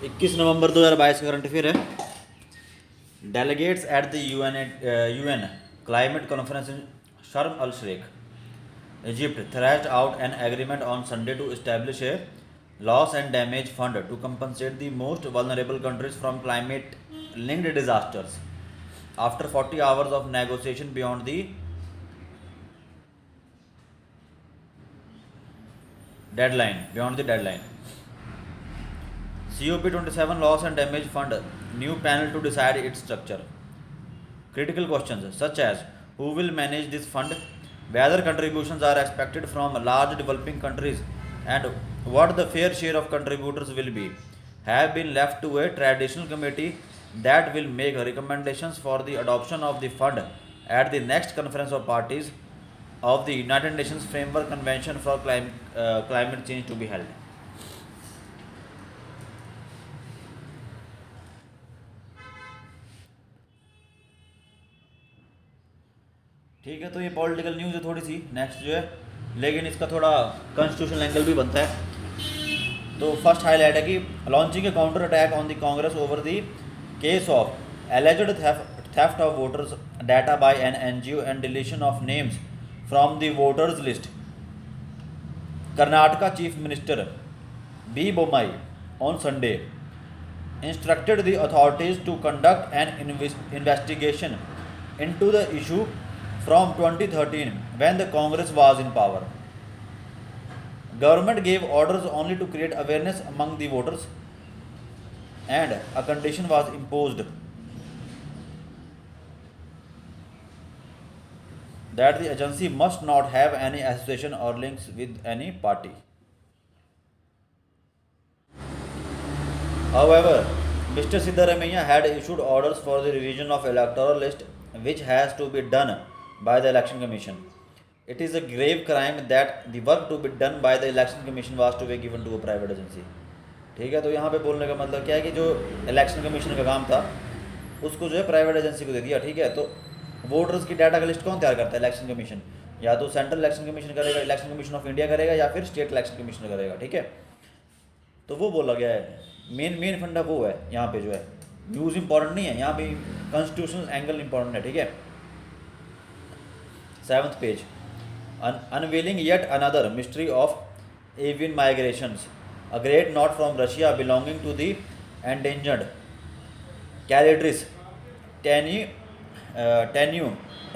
21 नवंबर 2022 का current affair है। Delegates at the UN climate conference in Sharm el Sheikh Egypt thrashed out an agreement on Sunday to establish a loss and damage fund to compensate the most vulnerable countries from climate linked disasters after 40 hours of negotiation beyond the deadline. COP27 Loss and Damage Fund new panel to decide its structure. Critical questions such as who will manage this fund, whether contributions are expected from large developing countries, and what the fair share of contributors will be, have been left to a traditional committee that will make recommendations for the adoption of the fund at the next conference of parties of the United Nations Framework Convention for Climate Change to be held. ठीक है, तो ये political news है थोड़ी सी। Next जो है, लेकिन इसका थोड़ा कॉन्स्टिट्यूशनल एंगल भी बनता है। तो फर्स्ट हाईलाइट है कि launching a counter attack on the Congress over the case of alleged theft of voters data by an NGO and deletion of names from the voters list. Karnataka chief minister B Bommai on Sunday instructed the authorities to conduct an investigation into the issue from 2013 when the Congress was in power. Government gave orders only to create awareness among the voters and a condition was imposed that the agency must not have any association or links with any party. However, Mr. Siddaramaiah had issued orders for the revision of electoral list which has to be done by the election commission. It is a grave crime that the work to be done by the election commission was to be given to a private agency. ठीक है, तो यहाँ पे बोलने का मतलब क्या है कि जो इलेक्शन कमीशन का काम था उसको जो है प्राइवेट एजेंसी को दे दिया। ठीक है, तो वोटर्स की डाटा का लिस्ट कौन तैयार करता है? Election commission. या तो सेंट्रल इलेक्शन कमीशन करेगा, इलेक्शन कमीशन ऑफ इंडिया करेगा, या फिर स्टेट इलेक्शन कमीशन करेगा। ठीक है, तो वो बोला गया है। मेन फंडा वो है। यहाँ पे जो है न्यूज़ इंपॉर्टेंट नहीं है, यहाँ पे कॉन्स्टिट्यूशनल एंगल इंपॉर्टेंट है। ठीक है, 7th page, unveiling yet another mystery of avian migrations, a great knot from Russia belonging to the endangered Calidris टेन्यू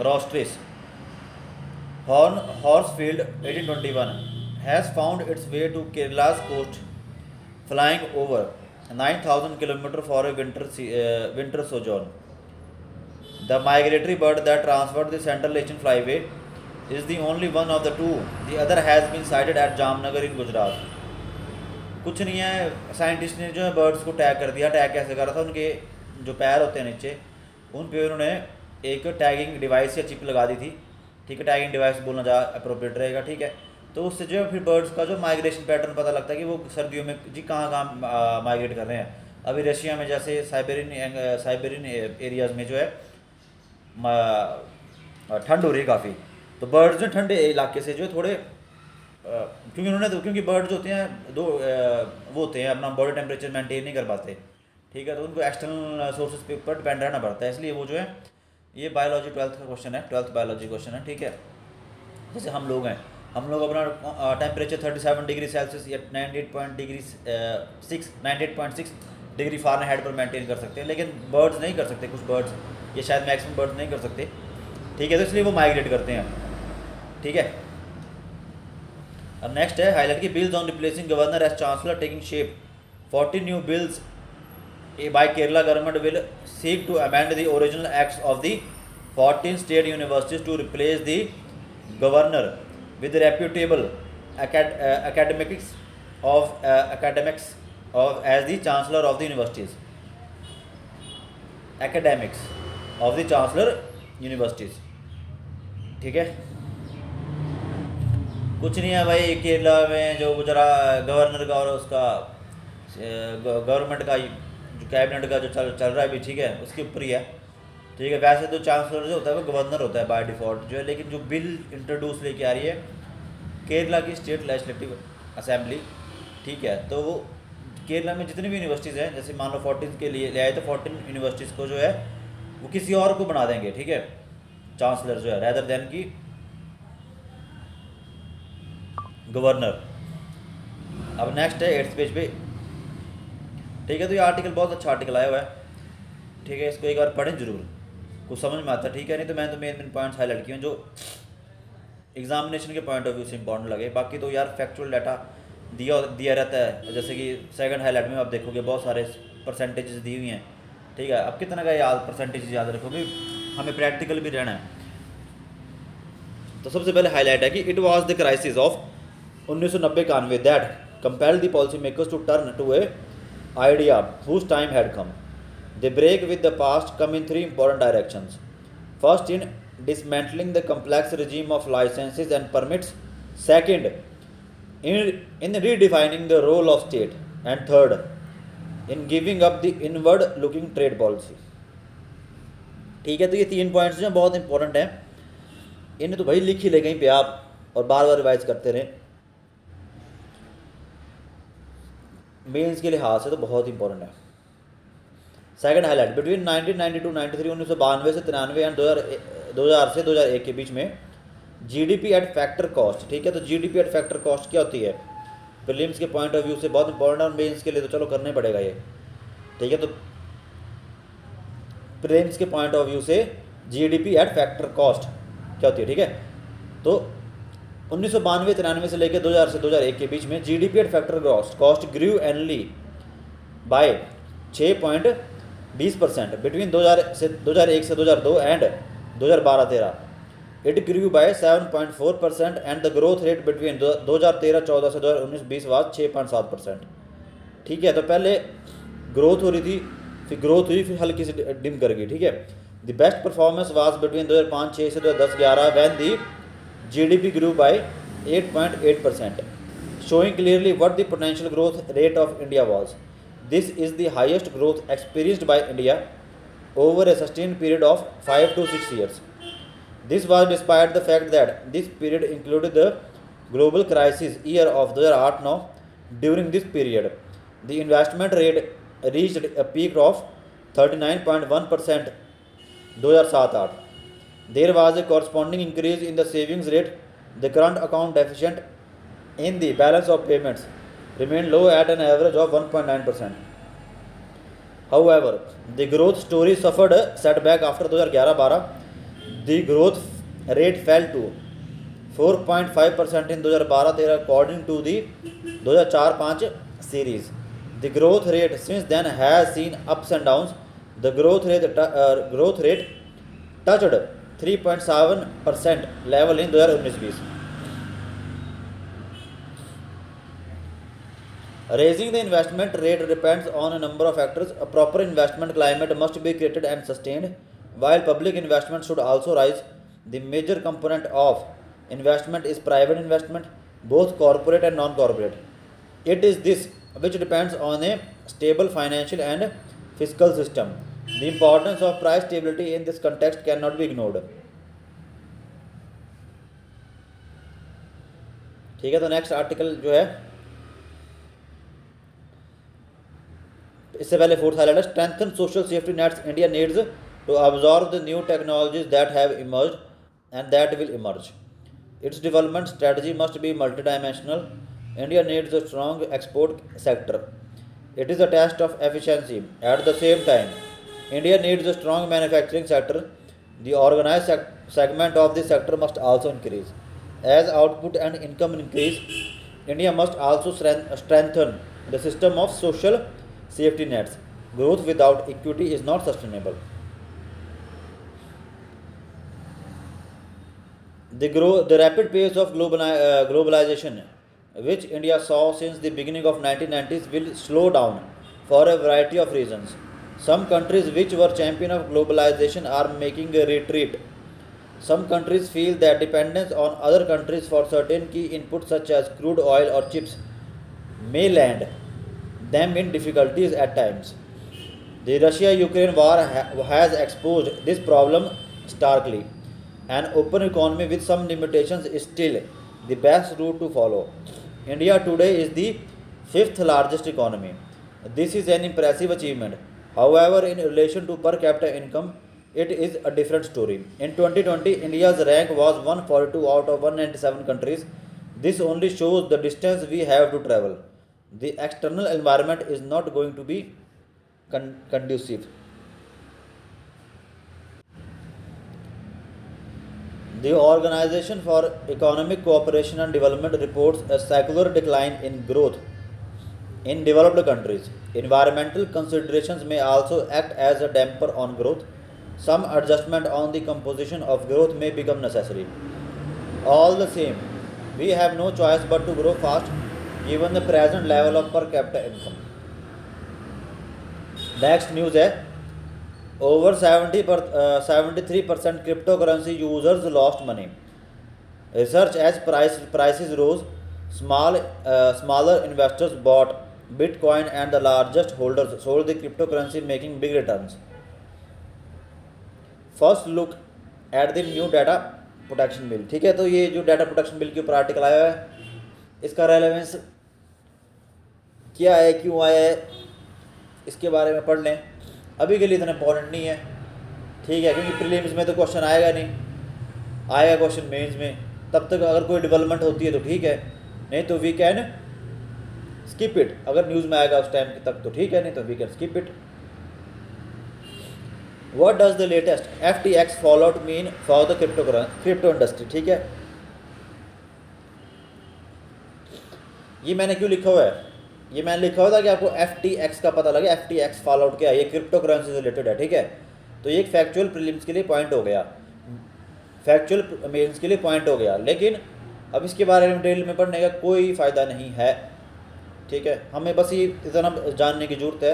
रोस्ट्रिस Horsfield 1821 has found its way to केरला's coast, flying over 9,000 km for a winter sojourn. The migratory bird that transferred the Central Asian Flyway is the only one of the two. The other has been sighted at Jamnagar in Gujarat. कुछ नहीं है, scientist ने जो है birds को tag कर दिया। Tag कैसे करा था? उनके जो पैर होते हैं नीचे, उन पे उन्होंने एक टैगिंग डिवाइस या चिप लगा दी थी। ठीक है, टैगिंग डिवाइस बोलना ज़्यादा अप्रोप्रिएट रहेगा। ठीक है, तो उससे जो है फिर बर्ड्स का जो माइग्रेशन पैटर्न पता लगता है कि वो सर्दियों में जी कहाँ कहाँ माइग्रेट कर रहे हैं। अभी रशिया में जैसे साइबेरियन एरियाज़ में जो है ठंड हो रही है काफ़ी, तो बर्ड्स जो ठंडे इलाके से जो है थोड़े क्योंकि बर्ड्स होते हैं वो होते हैं अपना बॉडी टेम्परेचर मेंटेन नहीं कर पाते। ठीक है, तो उनको एक्सटर्नल सोर्सेज पे ऊपर डिपेंड रहना पड़ता है, इसलिए वो जो है, ये बायोलॉजी 12th का क्वेश्चन है, 12th बायोलॉजी क्वेश्चन है। ठीक है, जैसे हम लोग हैं, हम लोग अपना टेम्परेचर 37 डिग्री सेल्सियस या 98.6 डिग्री फ़ारेनहाइट पर मेंटेन कर सकते हैं, लेकिन बर्ड्स नहीं कर सकते। कुछ बर्ड्स, ये शायद मैक्सिमम बर्ड्स नहीं कर सकते। ठीक है, तो इसलिए वो माइग्रेट करते हैं। ठीक है, अब नेक्स्ट है हाईलाइट की bills on replacing governor as chancellor taking shape. 40 new bills by Kerala government will seek to amend the original acts of the 14 state universities to replace the governor with reputable academics as the chancellor of the universities. Academics of the chancellor universities. ठीक है, कुछ नहीं है भाई। केरला में जो Gujarat governor का और उसका गवर्नमेंट का जो कैबिनेट का जो चल रहा है भी, ठीक है, उसके ऊपर ही है। ठीक है, वैसे तो चांसलर जो होता है वो गवर्नर होता है बाय डिफ़ॉल्ट जो है, लेकिन जो बिल इंट्रोड्यूस लेके आ रही है केरला की स्टेट लेजिस्लेटिव असेंबली, ठीक है, तो वो केरला में जितनी भी यूनिवर्सिटीज़ हैं, जैसे मान लो 14 के लिए ले आए तो 14 यूनिवर्सिटीज़ को जो है वो किसी और को बना देंगे, ठीक है, चांसलर जो है, रैदर देन की गवर्नर। अब नेक्स्ट है 8th पेज पे, ठीक है। तो ये आर्टिकल बहुत अच्छा आर्टिकल आया हुआ है, ठीक है, इसको एक बार पढ़ें जरूर, कुछ समझ में आता है, ठीक है। नहीं तो मैं तो मेन पॉइंट्स हाईलाइट किए हैं जो एग्जामिनेशन के पॉइंट ऑफ व्यू से इंपॉर्टेंट लगे। बाकी तो यार फैक्चुअल डाटा दिया रहता है, जैसे कि सेकंड हाईलाइट में आप देखोगे बहुत सारे परसेंटेजेस दी हुई हैं, ठीक है। अब कितना का याद परसेंटेज याद रखोगे, हमें प्रैक्टिकल भी रहना है। तो सबसे पहले हाईलाइट है कि it was the crisis of 1990 that compelled the policy makers to turn to a idea whose time had come. They break with the past come in three important directions. First, in dismantling the complex regime of licenses and permits. Second, in redefining the role of state. And third, in giving up the inward looking trade policy. ठीक है, तो ये 3 points जो बहुत important हैं, इन्हें तो भाई लिख ही ले कहीं पे आप और बार बार रिवाइज करते रहें, मेंस के लिहाज से तो बहुत इंपॉर्टेंट है। सेकंड हाईलाइट, बिटवीन 1992-93 1992 से 93 एंड 2000 से 2001 के बीच में जीडीपी एट फैक्टर कॉस्ट, ठीक है। तो जीडीपी एट फैक्टर कॉस्ट क्या होती है, प्रीलिम्स के पॉइंट ऑफ व्यू से बहुत इंपॉर्टेंट है और मेंस के लिए तो चलो करना ही पड़ेगा ये, ठीक है। तो प्रीलिम्स के पॉइंट ऑफ व्यू से जीडीपी एट फैक्टर कॉस्ट क्या होती है, ठीक है। तो 1992-93 से लेकर 2000 से 2001 के बीच में GDP at factor cost grew annually by 6.20% between 2001 से 2002 and 2012-13 it grew by 7.4% and the growth rate between 2013-14 से 2019-20 वाज 6.7%, ठीक है। तो पहले ग्रोथ हो रही थी, फिर ग्रोथ हुई, फिर हल्की से डिम कर गई, ठीक है। The best performance was between 2005-6 से 2010-11 when the GDP grew by 8.8%, showing clearly what the potential growth rate of India was. This is the highest growth experienced by India over a sustained period of 5 to 6 years. This was despite the fact that this period included the global crisis year of 2008-9. During this period, the investment rate reached a peak of 39.1% 2007-8. There was a corresponding increase in the savings rate. The current account deficit in the balance of payments remained low at an average of 1.9%. However, the growth story suffered a setback after 2011-12. The growth rate fell to 4.5% in 2012-13 according to the 2004-5 series. The growth rate since then has seen ups and downs. The growth rate touched 3.7% level in 2019-20. Raising the investment rate depends on a number of factors. A proper investment climate must be created and sustained, while public investment should also rise. The major component of investment is private investment, both corporate and non-corporate. It is this which depends on a stable financial and fiscal system. The importance of price stability in this context cannot be ignored. ठीक है, तो next article जो है, इससे पहले fourth highlight है, strengthen social safety nets India needs to absorb the new technologies that have emerged and that will emerge. Its development strategy must be multidimensional. India needs a strong export sector. It is a test of efficiency. At the same time, India needs a strong manufacturing sector. The organized segment of this sector must also increase. As output and income increase, India must also strengthen the system of social safety nets. Growth without equity is not sustainable. The rapid pace of globalization, which India saw since the beginning of 1990s, will slow down for a variety of reasons. Some countries which were champion of globalization are making a retreat. Some countries feel that dependence on other countries for certain key inputs such as crude oil or chips may land them in difficulties at times. The Russia-Ukraine war has exposed this problem starkly. An open economy with some limitations is still the best route to follow. India today is the fifth largest economy This is an impressive achievement. However, in relation to per capita income, it is a different story. In 2020, India's rank was 142 out of 197 countries. This only shows the distance we have to travel. The external environment is not going to be conducive. The Organization for Economic Cooperation and Development reports a secular decline in growth in developed countries. Environmental considerations may also act as a damper on growth. Some adjustment on the composition of growth may become necessary. All the same, we have no choice but to grow fast given the present level of per capita income. Next news है over 73% cryptocurrency users lost money. Research as prices rose, smaller investors bought Bitcoin and the largest holders sold the cryptocurrency, making big returns. First look at the new data protection bill. ठीक है, तो ये जो data protection bill के ऊपर article आया है, इसका रेलेवेंस क्या है, क्यों आया है, इसके बारे में पढ़ लें. अभी के लिए इतना इंपॉर्टेंट नहीं है, ठीक है, क्योंकि प्रीलिम्स में तो क्वेश्चन आएगा नहीं, आएगा क्वेश्चन मेंस में. तब तक अगर कोई डेवलपमेंट होती है तो ठीक है, नहीं तो वी कैन स्किप इट. अगर न्यूज़ में आएगा उस टाइम तक तो ठीक है, नहीं तो we can skip it. What does the latest FTX fallout mean for the crypto industry? ठीक है, ये मैंने क्यों लिखा हुआ है, ये मैंने लिखा हुआ था कि आपको FTX का पता लगे. FTX फॉलोआउट क्या है, ये क्रिप्टो करेंसी से रिलेटेड है. ठीक है, तो ये एक फैक्चुअल प्रीलिम्स के लिए पॉइंट हो गया, फैक्चुअल मेंस के लिए पॉइंट हो गया, लेकिन अब इसके बारे में डिटेल में पढ़ने का कोई फ़ायदा नहीं है. ठीक है, हमें बस ये इतना जानने की ज़रूरत है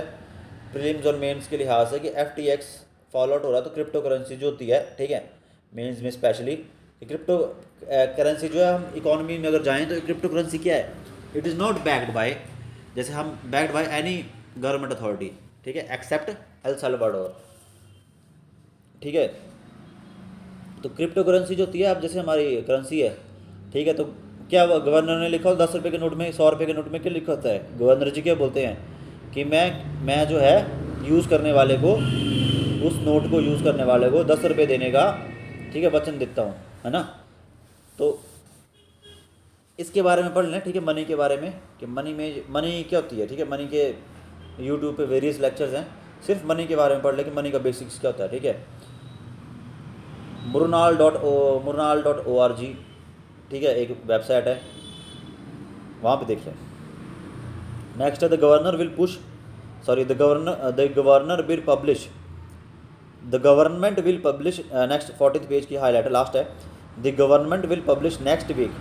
प्रीलिम्स और मेंस के लिहाज से कि FTX फॉल आउट हो रहा है तो क्रिप्टो करेंसी जो होती है, ठीक है, मेंस में स्पेशली क्रिप्टो करेंसी जो है, हम इकोनॉमी में अगर जाएं तो क्रिप्टो करेंसी क्या है, it is not backed by, जैसे हम backed by any government authority, ठीक है, एक्सेप्ट एल सल्वाडोर. ठीक है, तो क्रिप्टो करेंसी जो होती है, अब जैसे हमारी करेंसी है, ठीक है, तो क्या गवर्नर ने लिखा हो 10 रुपये के नोट में, 100 रुपये के नोट में क्या लिखा होता है, गवर्नर जी क्या बोलते हैं कि मैं जो है यूज़ करने वाले को, उस नोट को यूज़ करने वाले को 10 रुपये देने का, ठीक है, वचन देता हूँ, है ना. तो इसके बारे में पढ़ लें, ठीक है, मनी के बारे में कि मनी क्या होती है. ठीक है, मनी के यूट्यूब पे वेरियस लेक्चर्स हैं, सिर्फ मनी के बारे में पढ़ लें कि मनी का बेसिक्स क्या होता है. ठीक है, murnal.org, ठीक है, एक वेबसाइट है, वहाँ पे देख लें. नेक्स्ट है the governor will publish The government will publish next 40th page की हाईलाइट है, लास्ट है. The government will publish next week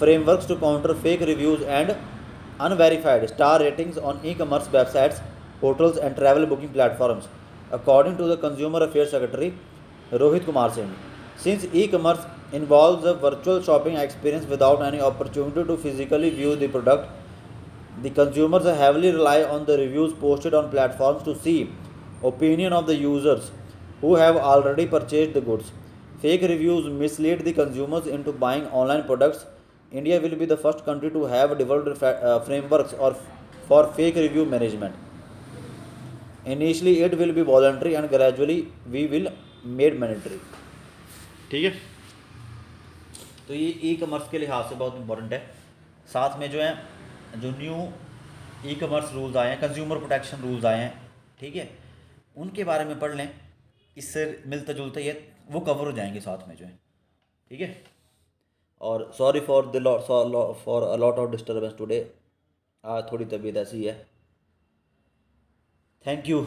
frameworks to counter fake reviews and unverified star ratings on e-commerce websites, hotels and travel booking platforms, according to the Consumer Affairs Secretary Rohit Kumar Singh. Since e-commerce involves a virtual shopping experience without any opportunity to physically view the product, the consumers heavily rely on the reviews posted on platforms to see opinion of the users who have already purchased the goods. Fake reviews mislead the consumers into buying online products. India will be the first country to have developed frameworks for fake review management. Initially it will be voluntary and gradually we will made mandatory. ठीक है, तो ये e-commerce के लिहाज से बहुत important है. साथ में जो है, जो न्यू ई-कॉमर्स रूल्स आए हैं, कंज्यूमर प्रोटेक्शन रूल्स आए हैं, ठीक है, उनके बारे में पढ़ लें. इससे मिलता जुलता ये वो कवर हो जाएंगे साथ में जो है. ठीक है, और sorry for a lot of disturbance today. आज थोड़ी तबीयत ऐसी है. Thank you.